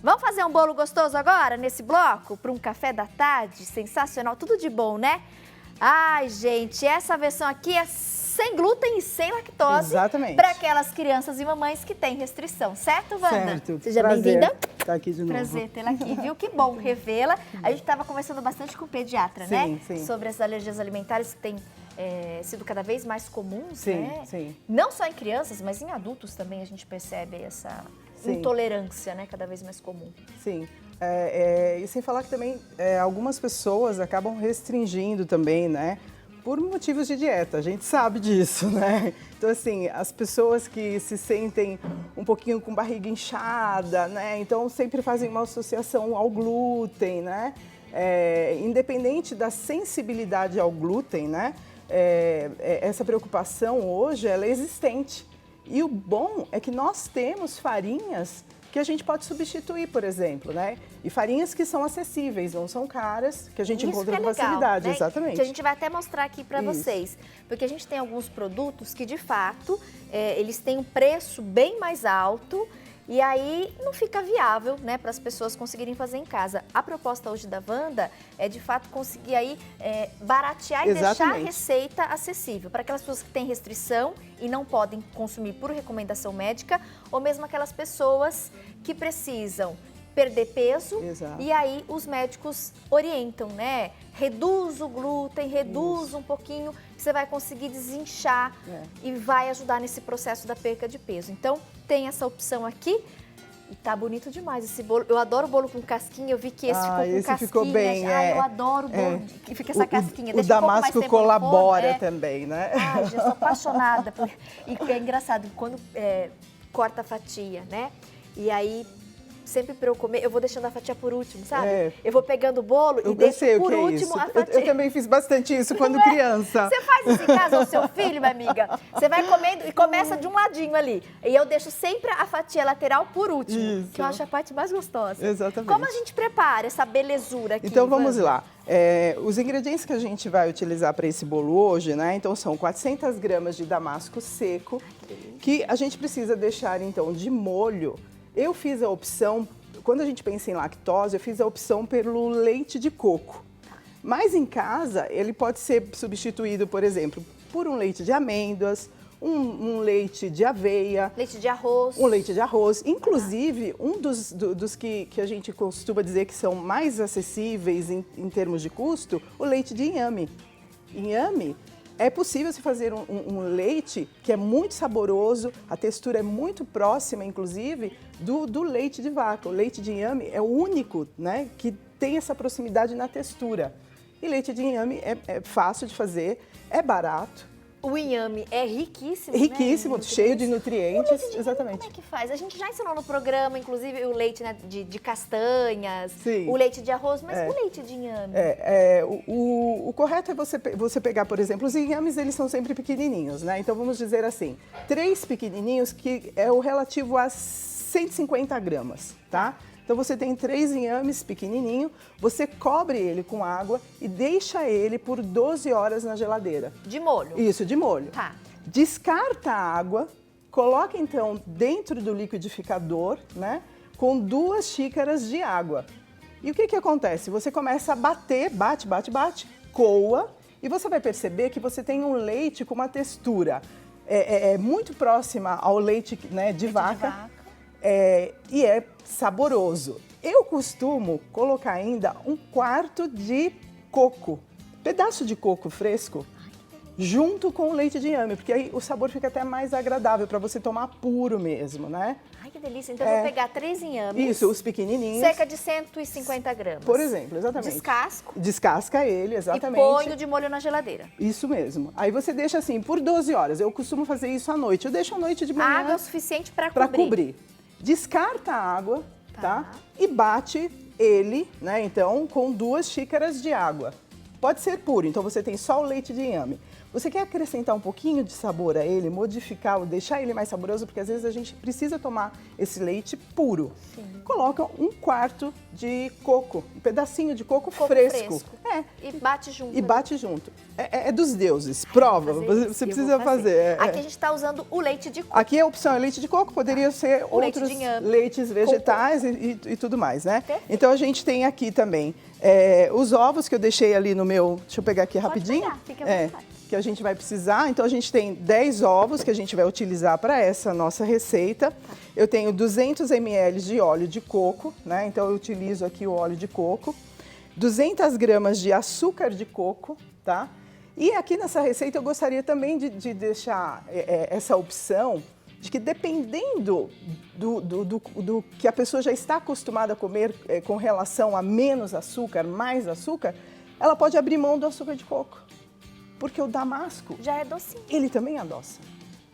Vamos fazer um bolo gostoso agora, nesse bloco? Para um café da tarde? Sensacional, tudo de bom, né? Ai, gente, essa versão aqui é sem glúten e sem lactose. Exatamente. Para aquelas crianças e mamães que têm restrição, certo, Wanda? Certo. Seja bem-vinda. Tá aqui de novo. Prazer tê-la aqui, viu? Que bom revê-la. A gente estava conversando bastante com o pediatra, né? Sim. Sobre as alergias alimentares que têm sido cada vez mais comuns, né? Sim. Não só em crianças, mas em adultos também a gente percebe essa intolerância, né? Cada vez mais comum. Sim. E sem falar que também algumas pessoas acabam restringindo também, né? Por motivos de dieta, a gente sabe disso, né? Então, assim, as pessoas que se sentem um pouquinho com barriga inchada, né? Então, sempre fazem uma associação ao glúten, né? Independente da sensibilidade ao glúten, né? Essa preocupação hoje, ela é existente. E o bom é que nós temos farinhas que a gente pode substituir, por exemplo, né? E farinhas que são acessíveis, não são caras, que a gente encontra com facilidade, né? exatamente. Que a gente vai até mostrar aqui para vocês, porque a gente tem alguns produtos que, de fato, eles têm um preço bem mais alto e aí não fica viável, né, para as pessoas conseguirem fazer em casa. A proposta hoje da Wanda é, de fato, conseguir aí baratear e deixar a receita acessível para aquelas pessoas que têm restrição e não podem consumir por recomendação médica, ou mesmo aquelas pessoas que precisam perder peso. Exato. E aí os médicos orientam, né? Reduz o glúten, reduz um pouquinho, que você vai conseguir desinchar e vai ajudar nesse processo da perca de peso. Então, tem essa opção aqui. E tá bonito demais esse bolo. Eu adoro bolo com casquinha, eu vi que esse ficou com casquinha. Ficou bem, eu adoro bolo que fica essa casquinha. O Damasco colabora também, né? Ai, gente, eu sou apaixonada. E é engraçado, quando corta a fatia, né? E aí, sempre para eu comer, eu vou deixando a fatia por último, sabe? Eu vou pegando o bolo e deixo por último a fatia. Eu também fiz bastante isso quando criança. Você faz isso em casa com seu filho, minha amiga? Você vai comendo e começa de um ladinho ali. E eu deixo sempre a fatia lateral por último, que eu acho a parte mais gostosa. Exatamente. Como a gente prepara essa belezura aqui? Então vamos lá. Os ingredientes que a gente vai utilizar para esse bolo hoje, né? Então são 400 gramas de damasco seco, que a gente precisa deixar então de molho. Eu fiz a opção, quando a gente pensa em lactose, eu fiz a opção pelo leite de coco. Mas em casa, ele pode ser substituído, por exemplo, por um leite de amêndoas, um leite de aveia. Leite de arroz. Um leite de arroz. Inclusive, um dos que a gente costuma dizer que são mais acessíveis em termos de custo, o leite de inhame. Inhame. É possível se fazer um leite que é muito saboroso, a textura é muito próxima, inclusive, do leite de vaca. O leite de inhame é o único, né, que tem essa proximidade na textura. E leite de inhame é fácil de fazer, é barato. O inhame é riquíssimo, riquíssimo, né? Cheio de nutrientes. O leite de exatamente. Como é que faz? A gente já ensinou no programa, inclusive, o leite, né, de castanhas, Sim. o leite de arroz, mas o leite de inhame? O correto é você pegar, por exemplo, os inhames, eles são sempre pequenininhos, né? Então, vamos dizer assim, 3 pequenininhos, que é o relativo a 150 gramas, tá? Então, você tem 3 inhames pequenininho, você cobre ele com água e deixa ele por 12 horas na geladeira. De molho? Isso, de molho. Tá. Descarta a água, coloca então dentro do liquidificador, né, com 2 xícaras de água. E o que acontece? Você começa a bater, bate, coa, e você vai perceber que você tem um leite com uma textura muito próxima ao leite, né, de vaca. E é saboroso. Eu costumo colocar ainda 1/4 de coco, pedaço de coco fresco, junto com o leite de inhame, porque aí o sabor fica até mais agradável para você tomar puro mesmo, né? Ai, que delícia. Então, eu vou pegar 3 inhames. Isso, os pequenininhos. Cerca de 150 gramas. Por exemplo, exatamente. Descasco. Descasca ele, exatamente. E ponho de molho na geladeira. Isso mesmo. Aí você deixa assim por 12 horas. Eu costumo fazer isso à noite. Eu deixo à noite de manhã. Água o suficiente para cobrir. Descarta a água, tá? E bate ele, né, então, com 2 xícaras de água. Pode ser puro, então você tem só o leite de inhame. Você quer acrescentar um pouquinho de sabor a ele, modificar, ou deixar ele mais saboroso, porque às vezes a gente precisa tomar esse leite puro. Sim. Coloca 1/4 de coco, um pedacinho de coco fresco. E bate junto. E bate junto. É dos deuses. Prova, você precisa fazer. Aqui a gente está usando o leite de coco. Aqui a opção é leite de coco, poderia ser outros leites vegetais e tudo mais, né? Perfeito. Então a gente tem aqui também os ovos que eu deixei ali no meu... Deixa eu pegar aqui rapidinho. Pode pegar, fica à vontade. Que a gente vai precisar. Então, a gente tem 10 ovos que a gente vai utilizar para essa nossa receita. Eu tenho 200 ml de óleo de coco, né? Então, eu utilizo aqui o óleo de coco. 200 gramas de açúcar de coco, tá? E aqui nessa receita eu gostaria também de deixar essa opção de que dependendo do que a pessoa já está acostumada a comer com relação a menos açúcar, mais açúcar, ela pode abrir mão do açúcar de coco. Porque o damasco... já é docinho. Ele também adoça.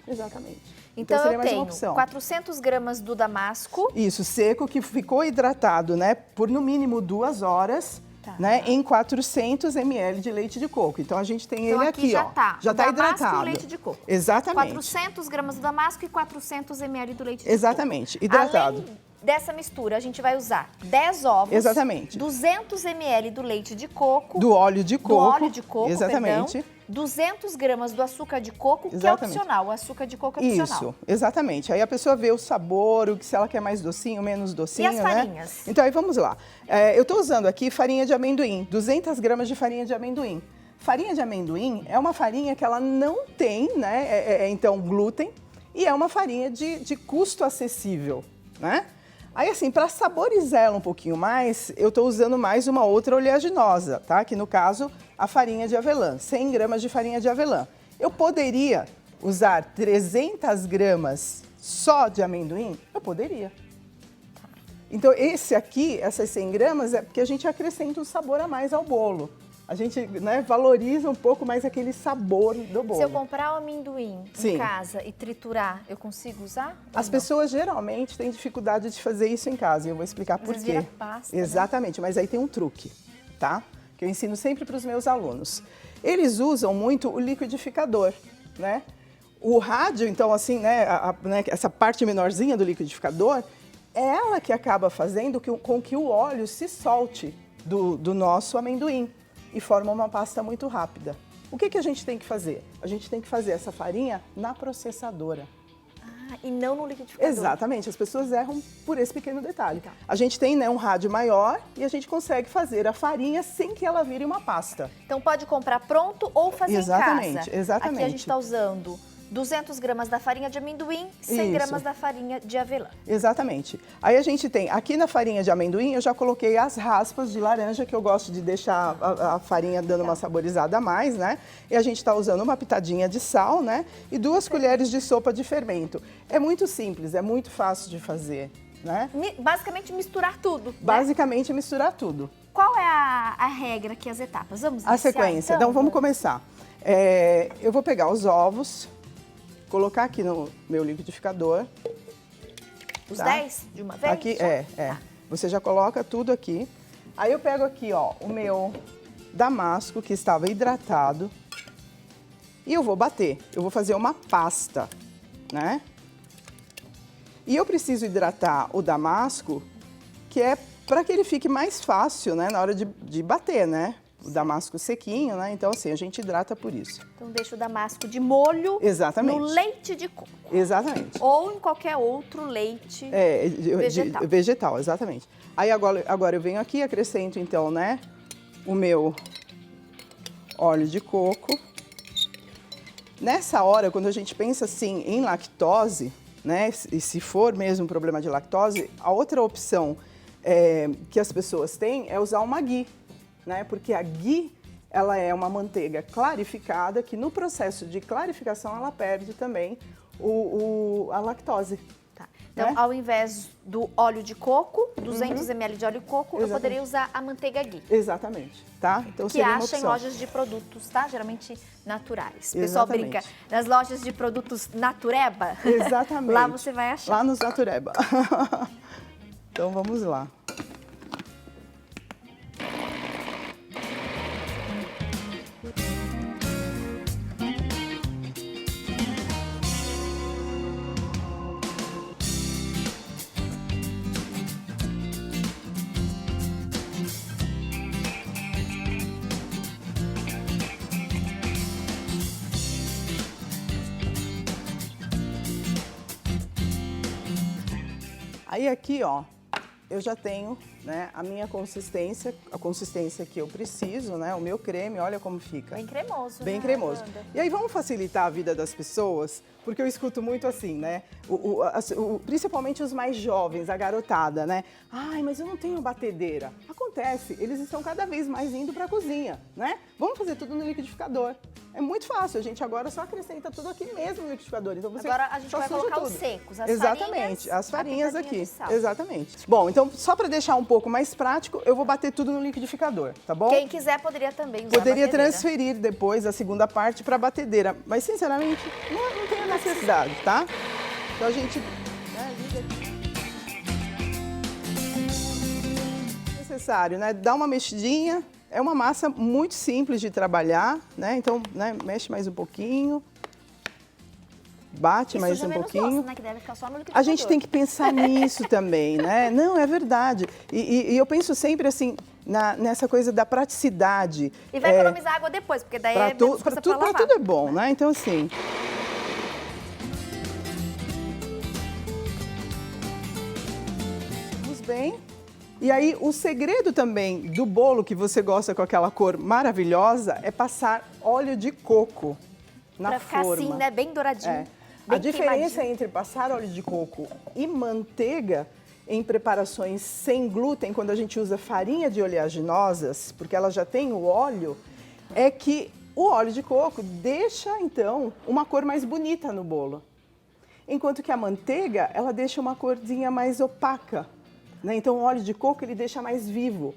Exatamente. Então seria eu mais uma tenho opção. 400 gramas do damasco. Isso, seco, que ficou hidratado, né? Por no mínimo 2 horas, né? Em 400 ml de leite de coco. Então a gente tem ele aqui, já ó. Tá. Já tá damasco hidratado. E o leite de coco. Exatamente. 400 gramas do damasco e 400 ml do leite de coco. Exatamente, hidratado. Além dessa mistura, a gente vai usar 10 ovos. Exatamente. 200 ml do leite de coco. Do óleo de coco. Do óleo de coco, exatamente. Perdão. 200 gramas do açúcar de coco, exatamente. que é opcional. O açúcar de coco é opcional. Isso, exatamente. Aí a pessoa vê o sabor, se ela quer mais docinho, menos docinho, e as farinhas? Né? Então aí vamos lá. Eu estou usando aqui farinha de amendoim, 200 gramas de farinha de amendoim. Farinha de amendoim é uma farinha que ela não tem, né? Então, glúten, e é uma farinha de custo acessível, né? Aí, assim, para saborizar ela um pouquinho mais, eu estou usando mais uma outra oleaginosa, tá? Que no caso, a farinha de avelã, 100 gramas de farinha de avelã. Eu poderia usar 300 gramas só de amendoim? Eu poderia. Então, esse aqui, essas 100 gramas, é porque a gente acrescenta um sabor a mais ao bolo. A gente, né, valoriza um pouco mais aquele sabor do bolo. Se eu comprar o amendoim em casa e triturar, eu consigo usar? As pessoas geralmente têm dificuldade de fazer isso em casa e eu vou explicar por quê. Vira pasta, exatamente, né? Mas aí tem um truque, tá? Que eu ensino sempre para os meus alunos. Eles usam muito o liquidificador, né? O rádio, então, assim, né, essa parte menorzinha do liquidificador, é ela que acaba fazendo com que o óleo se solte do nosso amendoim e forma uma pasta muito rápida. O que a gente tem que fazer? A gente tem que fazer essa farinha na processadora. E não no liquidificador. Exatamente, as pessoas erram por esse pequeno detalhe. Tá. A gente tem, né, um rádio maior e a gente consegue fazer a farinha sem que ela vire uma pasta. Então pode comprar pronto ou fazer em casa. Exatamente. Aqui a gente está usando 200 gramas da farinha de amendoim, 100 gramas da farinha de avelã. Exatamente. Aí a gente tem, aqui na farinha de amendoim, eu já coloquei as raspas de laranja, que eu gosto de deixar a farinha dando uma saborizada a mais, né? E a gente está usando uma pitadinha de sal, né? E 2 colheres de sopa de fermento. É muito simples, é muito fácil de fazer, né? Basicamente misturar tudo. Basicamente misturar tudo. Qual é a regra aqui, as etapas? Vamos iniciar, a sequência. Então vamos começar. Eu vou pegar os ovos, colocar aqui no meu liquidificador. Os 10 de uma vez? Aqui, Você já coloca tudo aqui. Aí eu pego aqui, ó, o meu damasco que estava hidratado. E eu vou bater. Eu vou fazer uma pasta, né? E eu preciso hidratar o damasco, que é para que ele fique mais fácil, né, na hora de bater, né? O damasco sequinho, né? Então, assim, a gente hidrata por isso. Então, deixa o damasco de molho no leite de coco. Exatamente. Ou em qualquer outro leite vegetal. Vegetal, exatamente. Aí, agora eu venho aqui e acrescento, então, né, o meu óleo de coco. Nessa hora, quando a gente pensa, assim, em lactose, né, e se for mesmo um problema de lactose, a outra opção que as pessoas têm é usar uma ghee. Né? Porque a ghee, ela é uma manteiga clarificada que no processo de clarificação ela perde também a lactose. Tá. Então, né? Ao invés do óleo de coco, 200 ml de óleo de coco, eu poderia usar a manteiga ghee. Exatamente, tá? Então, que acha em lojas de produtos, tá? Geralmente naturais. O pessoal brinca nas lojas de produtos natureba. Exatamente. Lá você vai achar. Lá nos natureba. Então, vamos lá. Aí aqui, ó, eu já tenho, né, a minha consistência, a consistência que eu preciso, né, o meu creme, olha como fica. Bem cremoso, Bem né, cremoso. Wanda? E aí vamos facilitar a vida das pessoas, porque eu escuto muito assim, né, principalmente os mais jovens, a garotada, né, ai, mas eu não tenho batedeira. Acontece, eles estão cada vez mais indo para a cozinha, né? Vamos fazer tudo no liquidificador. É muito fácil, a gente agora só acrescenta tudo aqui mesmo no liquidificador. Então você agora a gente só vai suja colocar tudo. os secos, as Exatamente, farinhas, as farinhas a pitadinha aqui. de sal. Exatamente. Bom, então só para deixar um pouco mais prático, eu vou bater tudo no liquidificador, tá bom? Quem quiser poderia também usar Poderia a batedeira. transferir depois a segunda parte para a batedeira, mas sinceramente não tem a necessidade, tá? Então a gente... necessário, né? Dá uma mexidinha. É uma massa muito simples de trabalhar, né? Então, né, mexe mais um pouquinho. Bate mais um pouquinho. Gosto, né? Que deve ficar só no liquidificador. A gente tem que pensar nisso também, né? Não, é verdade. E eu penso sempre assim, nessa coisa da praticidade. E vai economizar água depois, porque daí é menos coisa pra lavar. Para tudo é bom, né? Então, assim... Vamos bem. E aí, o segredo também do bolo que você gosta com aquela cor maravilhosa é passar óleo de coco na forma. Pra ficar assim, né? Bem douradinho. É. Bem A diferença queimadinho. entre passar óleo de coco e manteiga em preparações sem glúten, quando a gente usa farinha de oleaginosas, porque ela já tem o óleo, é que o óleo de coco deixa, então, uma cor mais bonita no bolo. Enquanto que a manteiga, ela deixa uma corzinha mais opaca. Né? Então, o óleo de coco, ele deixa mais vivo,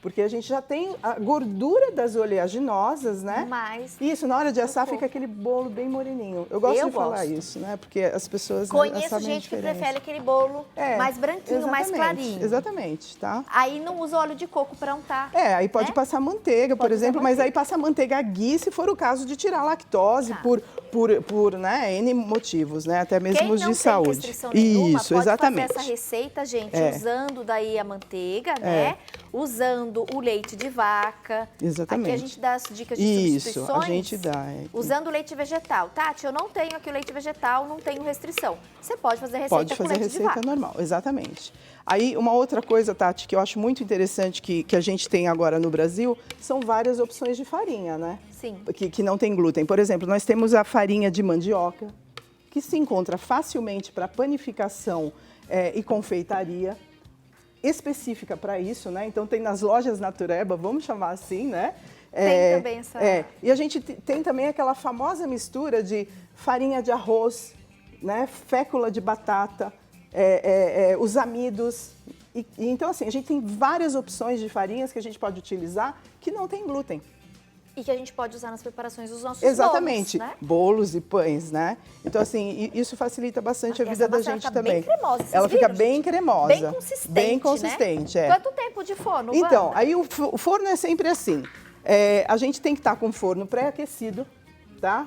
porque a gente já tem a gordura das oleaginosas, né? Mas isso, na hora de assar, coco. fica aquele bolo bem moreninho. Eu gosto de falar isso, né? Porque as pessoas conheço sabem gente a que diferença. prefere aquele bolo mais branquinho, mais clarinho. Exatamente, tá? Aí não usa óleo de coco para untar. Aí pode né? passar manteiga, por exemplo, mas aí passa manteiga ghee se for o caso de tirar a lactose por né, N motivos, né? Até mesmo de saúde. Restrição nenhuma, isso, pode exatamente. fazer essa receita, gente, usando daí a manteiga, né? Usando o leite de vaca. Exatamente. Aqui a gente dá as dicas de substituições. Isso, a gente dá. Usando leite vegetal. Tati, eu não tenho aqui o leite vegetal, não tenho restrição. Você pode fazer receita com leite de vaca. Receita normal, exatamente. Aí, uma outra coisa, Tati, que eu acho muito interessante que a gente tem agora no Brasil, são várias opções de farinha, né? Sim. Que não tem glúten. Por exemplo, nós temos a farinha de mandioca, que se encontra facilmente para panificação e confeitaria, específica para isso, né? Então, tem nas lojas Natureba, vamos chamar assim, né? Tem também essa... E a gente tem também aquela famosa mistura de farinha de arroz, né? Fécula de batata, os amidos. Então, assim, a gente tem várias opções de farinhas que a gente pode utilizar que não tem glúten. E que a gente pode usar nas preparações dos nossos Exatamente, bolos, né? Bolos e pães, né? Então, assim, isso facilita bastante a vida da gente também. Bem cremosa, ela fica bem cremosa. Bem consistente, Bem consistente, né? Quanto tempo de forno, Então, Wanda? aí o forno é sempre assim. A gente tem que estar com o forno pré-aquecido, tá?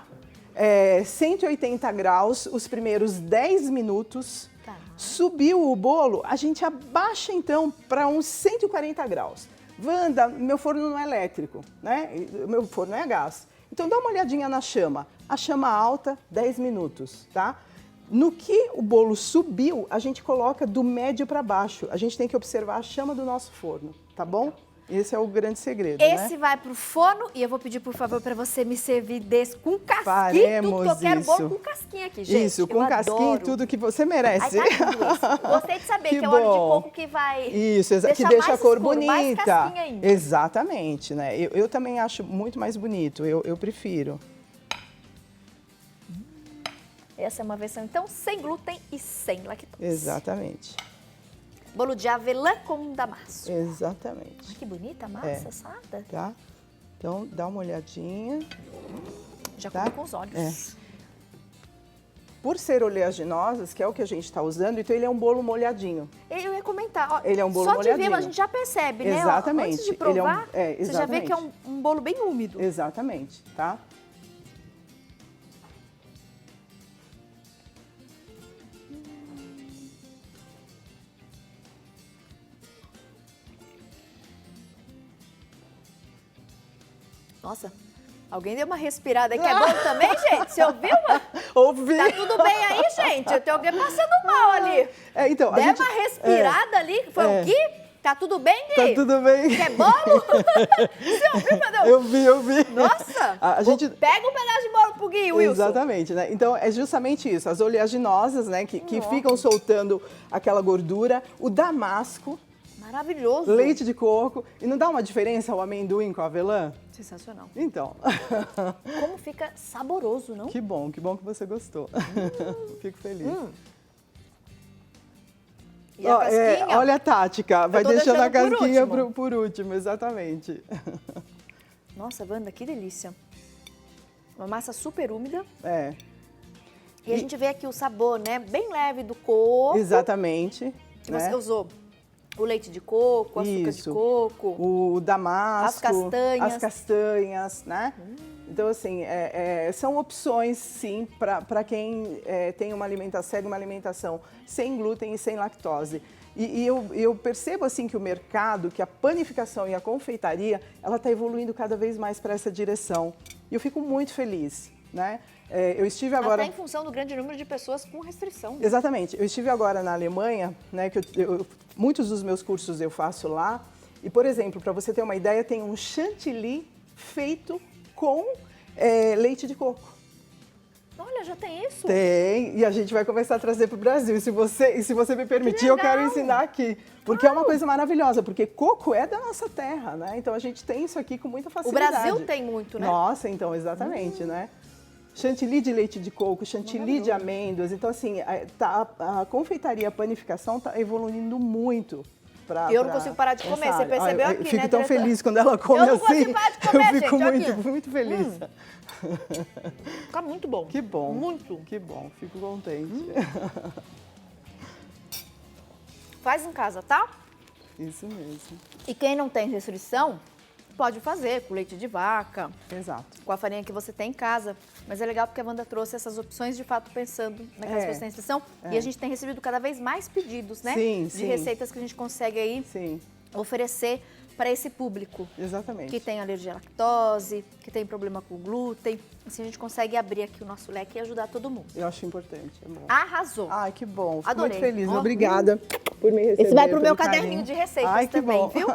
180 graus, os primeiros 10 minutos. Tá. Subiu o bolo, a gente abaixa, então, para uns 140 graus. Wanda, meu forno não é elétrico, né? Meu forno é a gás. Então, dá uma olhadinha na chama. A chama alta, 10 minutos, tá? No que o bolo subiu, a gente coloca do médio para baixo. A gente tem que observar a chama do nosso forno, tá bom? Esse é o grande segredo, Esse vai pro forno e eu vou pedir, por favor, para você me servir desse com casquinha. Faremos eu quero isso. bolo com casquinha aqui, gente. Isso, com casquinha e tudo que você merece. Ai, tá lindo. Gostei de saber que é o óleo de coco que vai que deixa a cor escuro, bonita. mais casquinha ainda. Exatamente, né? Eu também acho muito mais bonito, eu prefiro. Essa é uma versão, então, sem glúten e sem lactose. Exatamente. Bolo de avelã com damasco. Exatamente. Ai, que bonita a massa assada. Tá? Então, dá uma olhadinha. Já come com os olhos. Por ser oleaginosas, que é o que a gente está usando, então ele é um bolo molhadinho. Eu ia comentar, ó, ele é um bolo só molhadinho. de ver, a gente já percebe, né? Exatamente. Ó, antes de provar, exatamente. você já vê que é um bolo bem úmido. Exatamente, tá? Nossa, alguém deu uma respirada aí, que é bom também, gente? Você ouviu? Ouvi. Tá tudo bem aí, gente? Eu tenho alguém passando mal ali. Então, Deu uma respirada ali. Foi o quê? Tá tudo bem, Gui? Tá tudo bem. Quer bolo? Você ouviu, Fadão? Eu vi. Nossa! A gente... Pega um pedaço de bolo pro Gui, Wilson. Exatamente, né? Então, é justamente isso. As oleaginosas, né, que ficam soltando aquela gordura. O damasco. Maravilhoso. Leite de coco. E não dá uma diferença o amendoim com a avelã? Sensacional. Então. Como fica saboroso, não? Que bom que você gostou. Fico feliz. E a casquinha? Olha a tática, vai deixando deixando a casquinha por último, exatamente. Nossa, Wanda, que delícia. Uma massa super úmida. É. E a gente vê aqui o sabor, né? Bem leve do coco. Exatamente. Que né? você usou o leite de coco, o açúcar de coco. O damasco. As castanhas, né? Então, assim, são opções, sim, para quem tem segue uma alimentação sem glúten e sem lactose. E eu percebo, assim, que o mercado, que a panificação e a confeitaria, ela está evoluindo cada vez mais para essa direção. E eu fico muito feliz, né? Eu estive agora... Até em função do grande número de pessoas com restrição. Exatamente. Eu estive agora na Alemanha, né, que muitos dos meus cursos eu faço lá. E, por exemplo, para você ter uma ideia, tem um chantilly feito com leite de coco. Olha, já tem isso? Tem, e a gente vai começar a trazer para o Brasil. E se você me permitir, eu quero ensinar aqui. Porque é uma coisa maravilhosa, porque coco é da nossa terra, né? Então a gente tem isso aqui com muita facilidade. O Brasil tem muito, né? Nossa, então, exatamente, né? Chantilly de leite de coco, chantilly de amêndoas. Então, assim, a confeitaria, a panificação está evoluindo muito. Eu não consigo parar de comer, você percebeu aqui, né, fico tão diretora? feliz quando ela come eu não assim. consigo parar de comer, eu fico gente, muito feliz. Fica muito bom. Que bom. Muito. Que bom, fico contente. Faz em casa, tá? Isso mesmo. E quem não tem restrição, pode fazer com leite de vaca. Exato. Com a farinha que você tem em casa. Mas é legal porque a Wanda trouxe essas opções, de fato, pensando naquelas pessoas que têm restrição. E a gente tem recebido cada vez mais pedidos, né? Sim, de receitas que a gente consegue aí oferecer para esse público. Exatamente. Que tem alergia à lactose, que tem problema com glúten. Assim a gente consegue abrir aqui o nosso leque e ajudar todo mundo. Eu acho importante, é bom. Arrasou. Ai, que bom. Fico Adorei. muito feliz. Obrigada por me receber. Esse vai pro meu pelo caderninho carinho. de receitas também, bom. viu?